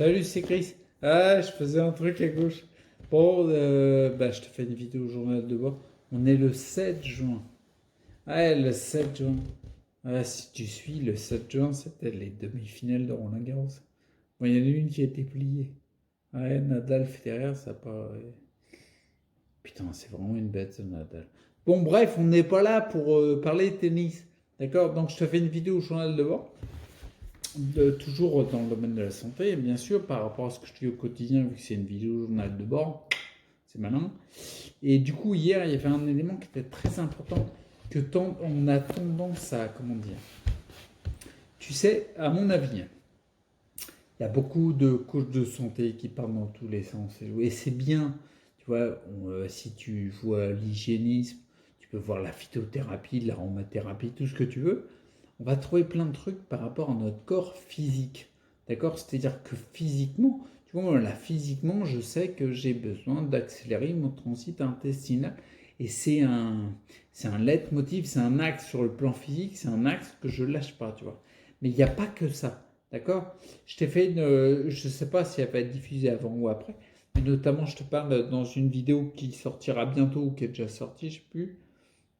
Salut, c'est Chris. Ah, je faisais un truc à gauche. Bon, je te fais une vidéo au journal de bord. On est le 7 juin. Ouais, le 7 juin. Ah, si tu suis, le 7 juin, c'était les demi-finales de Roland-Garros. Bon, il y en a une qui a été pliée. Ouais, Nadal, Federer, ça a pas. Ouais. Putain, c'est vraiment une bête, ce Nadal. Bon, bref, on n'est pas là pour parler tennis. D'accord? Donc, je te fais une vidéo au journal de bord. Toujours dans le domaine de la santé, bien sûr, par rapport à ce que je dis au quotidien, vu que c'est une vidéo journal de bord, c'est malin. Et du coup, hier, il y avait un élément qui était très important, on a tendance à, comment dire, tu sais, à mon avis, il y a beaucoup de coachs de santé qui parlent dans tous les sens, et c'est bien, tu vois, si tu vois l'hygiénisme, tu peux voir la phytothérapie, l'aromathérapie, tout ce que tu veux, on va trouver plein de trucs par rapport à notre corps physique. D'accord? C'est-à-dire que physiquement, tu vois, moi, là, physiquement, je sais que j'ai besoin d'accélérer mon transit intestinal. Et c'est un leitmotiv, c'est un axe sur le plan physique, c'est un axe que je lâche pas, tu vois. Mais il n'y a pas que ça. D'accord? Je t'ai fait je ne sais pas si elle va être diffusée avant ou après, mais notamment, je te parle dans une vidéo qui sortira bientôt ou qui est déjà sortie, je ne sais plus,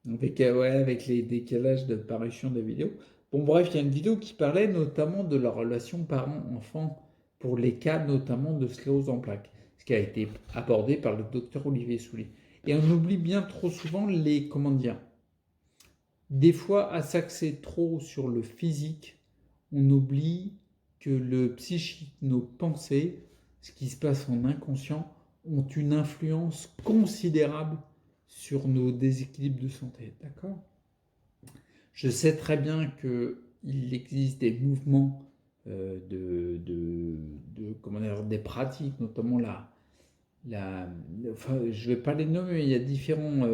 avec les décalages de parution des vidéos. Bon, bref, il y a une vidéo qui parlait notamment de la relation parent-enfant pour les cas notamment de sclérose en plaques, ce qui a été abordé par le docteur Olivier Soulier. Et on oublie bien trop souvent comment dire, des fois à s'axer trop sur le physique, on oublie que le psychique, nos pensées, ce qui se passe en inconscient, ont une influence considérable sur nos déséquilibres de santé. D'accord? Je sais très bien qu'il existe des mouvements comment dire, des pratiques, notamment enfin, je ne vais pas les nommer, mais il y a différents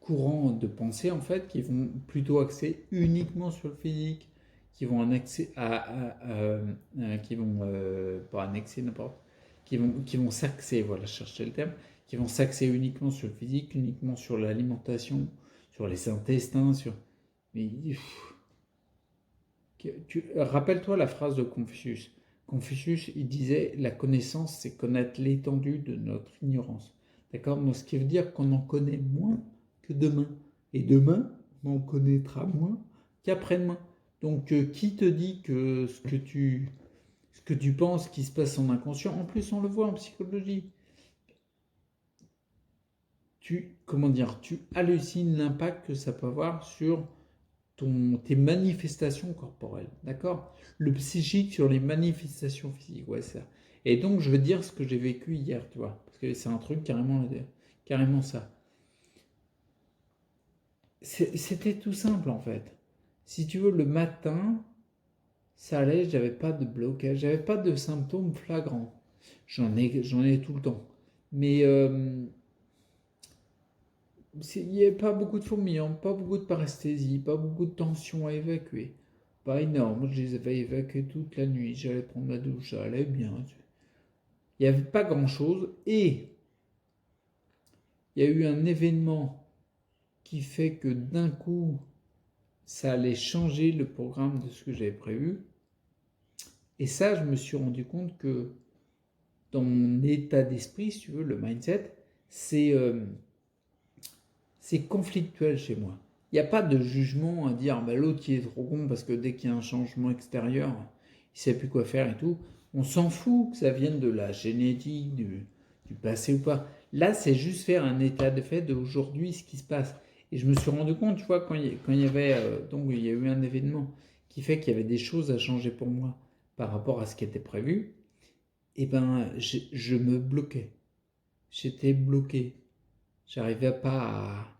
courants de pensée en fait qui vont plutôt axer uniquement sur le physique, qui vont annexer qui vont pas annexer n'importe, qui vont s'axer, voilà, je cherchais le terme, qui vont s'axer uniquement sur le physique, uniquement sur l'alimentation, sur les intestins, mais rappelle-toi la phrase de Confucius. Confucius, il disait la connaissance, c'est connaître l'étendue de notre ignorance. D'accord? Donc, ce qui veut dire qu'on en connaît moins que demain. Et demain, on en connaîtra moins qu'après-demain. Donc, qui te dit que ce que tu penses qui se passe en inconscient, en plus, on le voit en psychologie. Comment dire, tu hallucines l'impact que ça peut avoir sur tes manifestations corporelles, d'accord? Le psychique sur les manifestations physiques, ouais, ça. Et donc, je veux dire ce que j'ai vécu hier, tu vois, parce que c'est un truc carrément ça. C'était tout simple, en fait. Si tu veux, le matin, ça allait, j'avais pas de blocage, j'avais pas de symptômes flagrants. J'en ai tout le temps. Mais il n'y avait pas beaucoup de fourmillements, pas beaucoup de paresthésie, pas beaucoup de tension à évacuer. Pas énorme, je les avais évacués toute la nuit, j'allais prendre ma douche, ça allait bien. Il n'y avait pas grand-chose et il y a eu un événement qui fait que d'un coup, ça allait changer le programme de ce que j'avais prévu. Et ça, je me suis rendu compte que dans mon état d'esprit, si tu veux, le mindset, c'est c'est conflictuel chez moi. Il n'y a pas de jugement à dire bah, l'autre il est trop con parce que dès qu'il y a un changement extérieur, il ne sait plus quoi faire et tout. On s'en fout que ça vienne de la génétique, du passé ou pas. Là, c'est juste faire un état de fait d'aujourd'hui, ce qui se passe. Et je me suis rendu compte, tu vois, quand il y avait, donc il y a eu un événement qui fait qu'il y avait des choses à changer pour moi par rapport à ce qui était prévu, et ben je me bloquais. J'étais bloqué. J'arrivais pas à.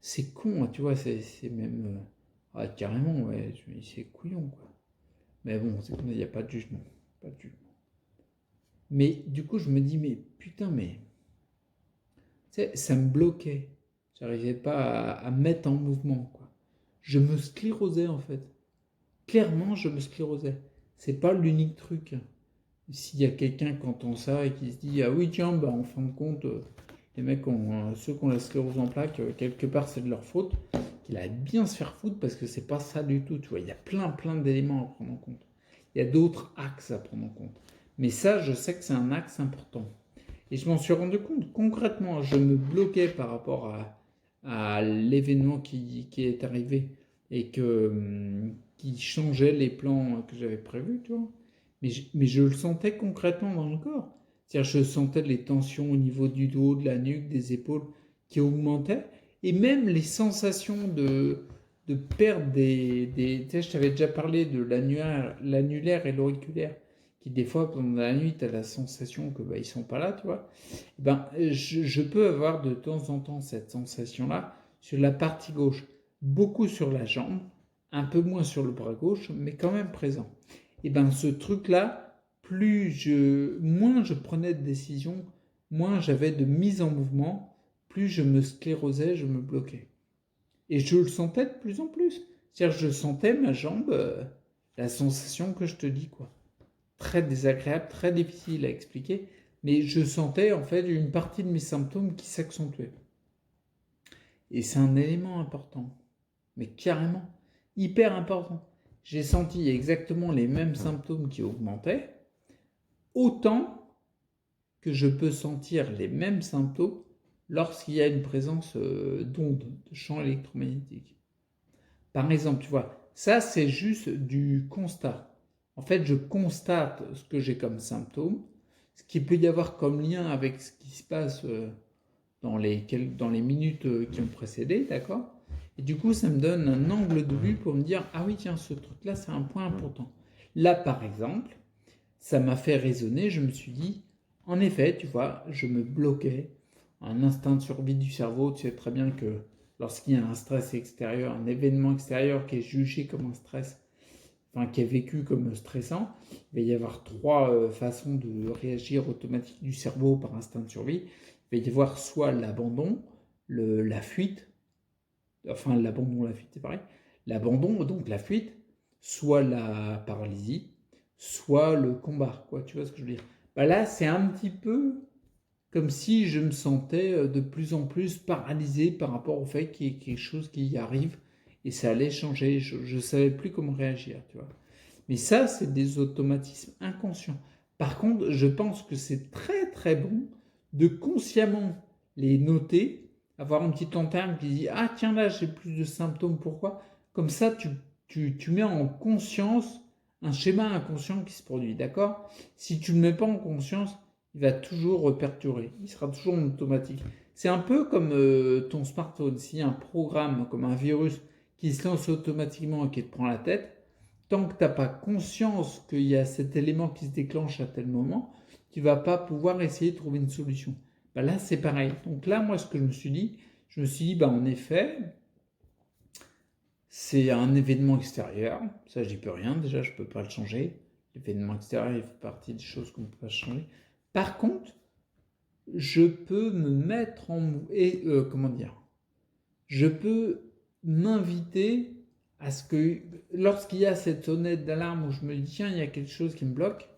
C'est con, hein, tu vois, c'est même. Ah, carrément, ouais, je me dis, c'est couillon, quoi. Mais bon, c'est comme il n'y a pas de jugement. Pas de jugement. Mais du coup, je me dis, mais putain, mais. Tu sais, ça me bloquait. J'arrivais pas à mettre en mouvement, quoi. Je me sclérosais, en fait. Clairement, je me sclérosais. C'est pas l'unique truc. S'il y a quelqu'un qui entend ça et qui se dit, ah oui, tiens, bah, en fin de compte, les mecs, ceux qui ont la sclérose en plaques, quelque part, c'est de leur faute. Qu'il a bien se faire foutre parce que c'est pas ça du tout. Tu vois, il y a plein d'éléments à prendre en compte. Il y a d'autres axes à prendre en compte. Mais ça, je sais que c'est un axe important. Et je m'en suis rendu compte concrètement. Je me bloquais par rapport à l'événement qui est arrivé et qui changeait les plans que j'avais prévus, tu vois. Mais je le sentais concrètement dans le corps. C'est-à-dire, je sentais les tensions au niveau du dos, de la nuque, des épaules qui augmentaient. Et même les sensations de perdre tu sais, je t'avais déjà parlé de l'annulaire et l'auriculaire, qui des fois, pendant la nuit, tu as la sensation que ils sont pas là, tu vois. Ben, je peux avoir de temps en temps cette sensation-là sur la partie gauche, beaucoup sur la jambe, un peu moins sur le bras gauche, mais quand même présent. Et ben ce truc-là, moins je prenais de décisions, moins j'avais de mise en mouvement, plus je me sclérosais, je me bloquais. Et je le sentais de plus en plus. C'est-à-dire, je sentais ma jambe, la sensation que je te dis, quoi. Très désagréable, très difficile à expliquer, mais je sentais en fait une partie de mes symptômes qui s'accentuaient. Et c'est un élément important, mais carrément, hyper important. J'ai senti exactement les mêmes symptômes qui augmentaient, autant que je peux sentir les mêmes symptômes lorsqu'il y a une présence d'ondes, de champs électromagnétiques. Par exemple, tu vois, ça c'est juste du constat. En fait, je constate ce que j'ai comme symptômes, ce qu'il peut y avoir comme lien avec ce qui se passe dans les minutes qui ont précédé, d'accord? Et du coup, ça me donne un angle de vue pour me dire, ah oui, tiens, ce truc-là, c'est un point important. Là, par exemple, ça m'a fait raisonner, je me suis dit, en effet, tu vois, je me bloquais, un instinct de survie du cerveau, tu sais très bien que lorsqu'il y a un stress extérieur, un événement extérieur qui est jugé comme un stress, enfin qui est vécu comme stressant, il va y avoir trois façons de réagir automatique du cerveau par instinct de survie. Il va y avoir soit l'abandon, la fuite, enfin l'abandon, la fuite, c'est pareil, l'abandon, donc la fuite, soit la paralysie, soit le combat, quoi, tu vois ce que je veux dire. Bah là, c'est un petit peu comme si je me sentais de plus en plus paralysé par rapport au fait qu'il y ait quelque chose qui arrive et ça allait changer. Je ne savais plus comment réagir, tu vois. Mais ça, c'est des automatismes inconscients. Par contre, je pense que c'est très très bon de consciemment les noter, avoir une petite lanterne qui dit ah tiens là j'ai plus de symptômes, pourquoi? Comme ça, tu mets en conscience un schéma inconscient qui se produit, d'accord? Si tu ne le mets pas en conscience, il va toujours perturber, il sera toujours en automatique. C'est un peu comme ton smartphone, s'il y a un programme comme un virus qui se lance automatiquement et qui te prend la tête, tant que tu n'as pas conscience qu'il y a cet élément qui se déclenche à tel moment, tu ne vas pas pouvoir essayer de trouver une solution. Ben là, c'est pareil. Donc là, moi, ce que je me suis dit, ben, en effet, c'est un événement extérieur. Ça, j'y peux rien. Déjà, je ne peux pas le changer. L'événement extérieur, il fait partie des choses qu'on ne peut pas changer. Par contre, je peux me mettre comment dire, je peux m'inviter à ce que lorsqu'il y a cette sonnette d'alarme où je me dis tiens il y a quelque chose qui me bloque,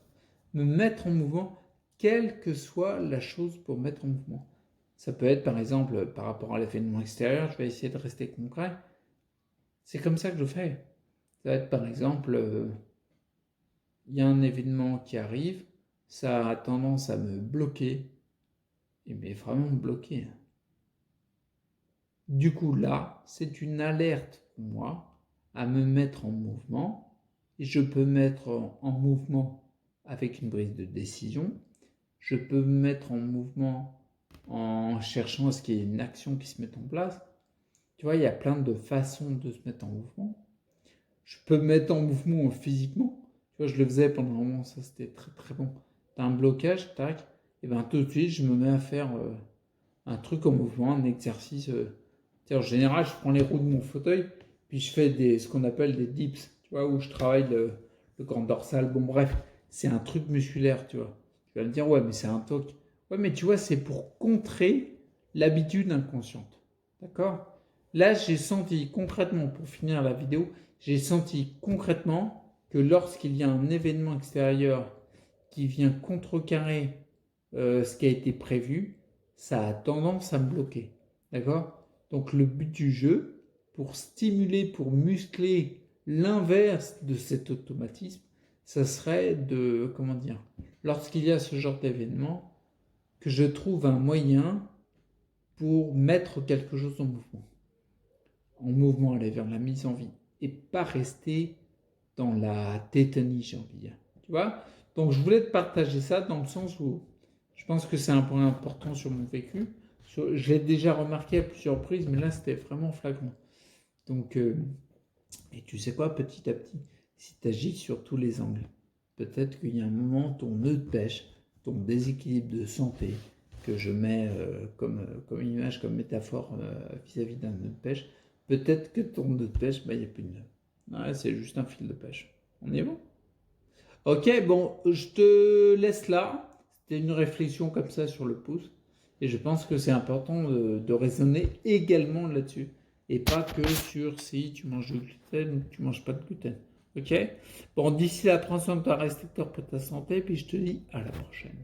me mettre en mouvement, quelle que soit la chose pour mettre en mouvement. Ça peut être par exemple par rapport à l'événement extérieur, je vais essayer de rester concret. C'est comme ça que je fais. Ça va être par exemple, il y a un événement qui arrive, ça a tendance à me bloquer, mais vraiment me bloquer. Du coup, là, c'est une alerte pour moi à me mettre en mouvement. Et je peux mettre en mouvement avec une prise de décision. Je peux me mettre en mouvement en cherchant à ce qu'il y ait une action qui se mette en place. Tu vois, il y a plein de façons de se mettre en mouvement. Je peux me mettre en mouvement physiquement. Tu vois, je le faisais pendant un moment, ça c'était très très bon. T'as un blocage, tac, et bien tout de suite, je me mets à faire un truc en mouvement, un exercice. En général, je prends les roues de mon fauteuil, puis je fais ce qu'on appelle des dips, tu vois, où je travaille le grand dorsal. Bon, bref, c'est un truc musculaire, tu vois. Tu vas me dire, ouais, mais c'est un toc. Ouais, mais tu vois, c'est pour contrer l'habitude inconsciente. D'accord? Là, j'ai senti concrètement, pour finir la vidéo, j'ai senti concrètement que lorsqu'il y a un événement extérieur qui vient contrecarrer ce qui a été prévu, ça a tendance à me bloquer. D'accord? Donc le but du jeu, pour stimuler, pour muscler l'inverse de cet automatisme, ça serait de, comment dire, lorsqu'il y a ce genre d'événement, que je trouve un moyen pour mettre quelque chose en mouvement. En mouvement, aller vers la mise en vie et pas rester dans la tétanie, j'ai envie de dire. Tu vois? Donc, je voulais te partager ça dans le sens où je pense que c'est un point important sur mon vécu. Je l'ai déjà remarqué à plusieurs reprises, mais là, c'était vraiment flagrant. Donc, et tu sais quoi, petit à petit, si tu agis sur tous les angles, peut-être qu'il y a un moment, ton nœud de pêche, ton déséquilibre de santé, que je mets comme image, comme métaphore vis-à-vis d'un nœud de pêche, peut-être que ton nœud de pêche, il n'y a plus de nœud. Ouais, c'est juste un fil de pêche. On y est bon? Ok, bon, je te laisse là. C'était une réflexion comme ça sur le pouce. Et je pense que c'est important de raisonner également là-dessus. Et pas que sur si tu manges du gluten ou tu manges pas de gluten. Ok? Bon, d'ici là, prends soin de toi, reste pour ta santé. Puis je te dis à la prochaine.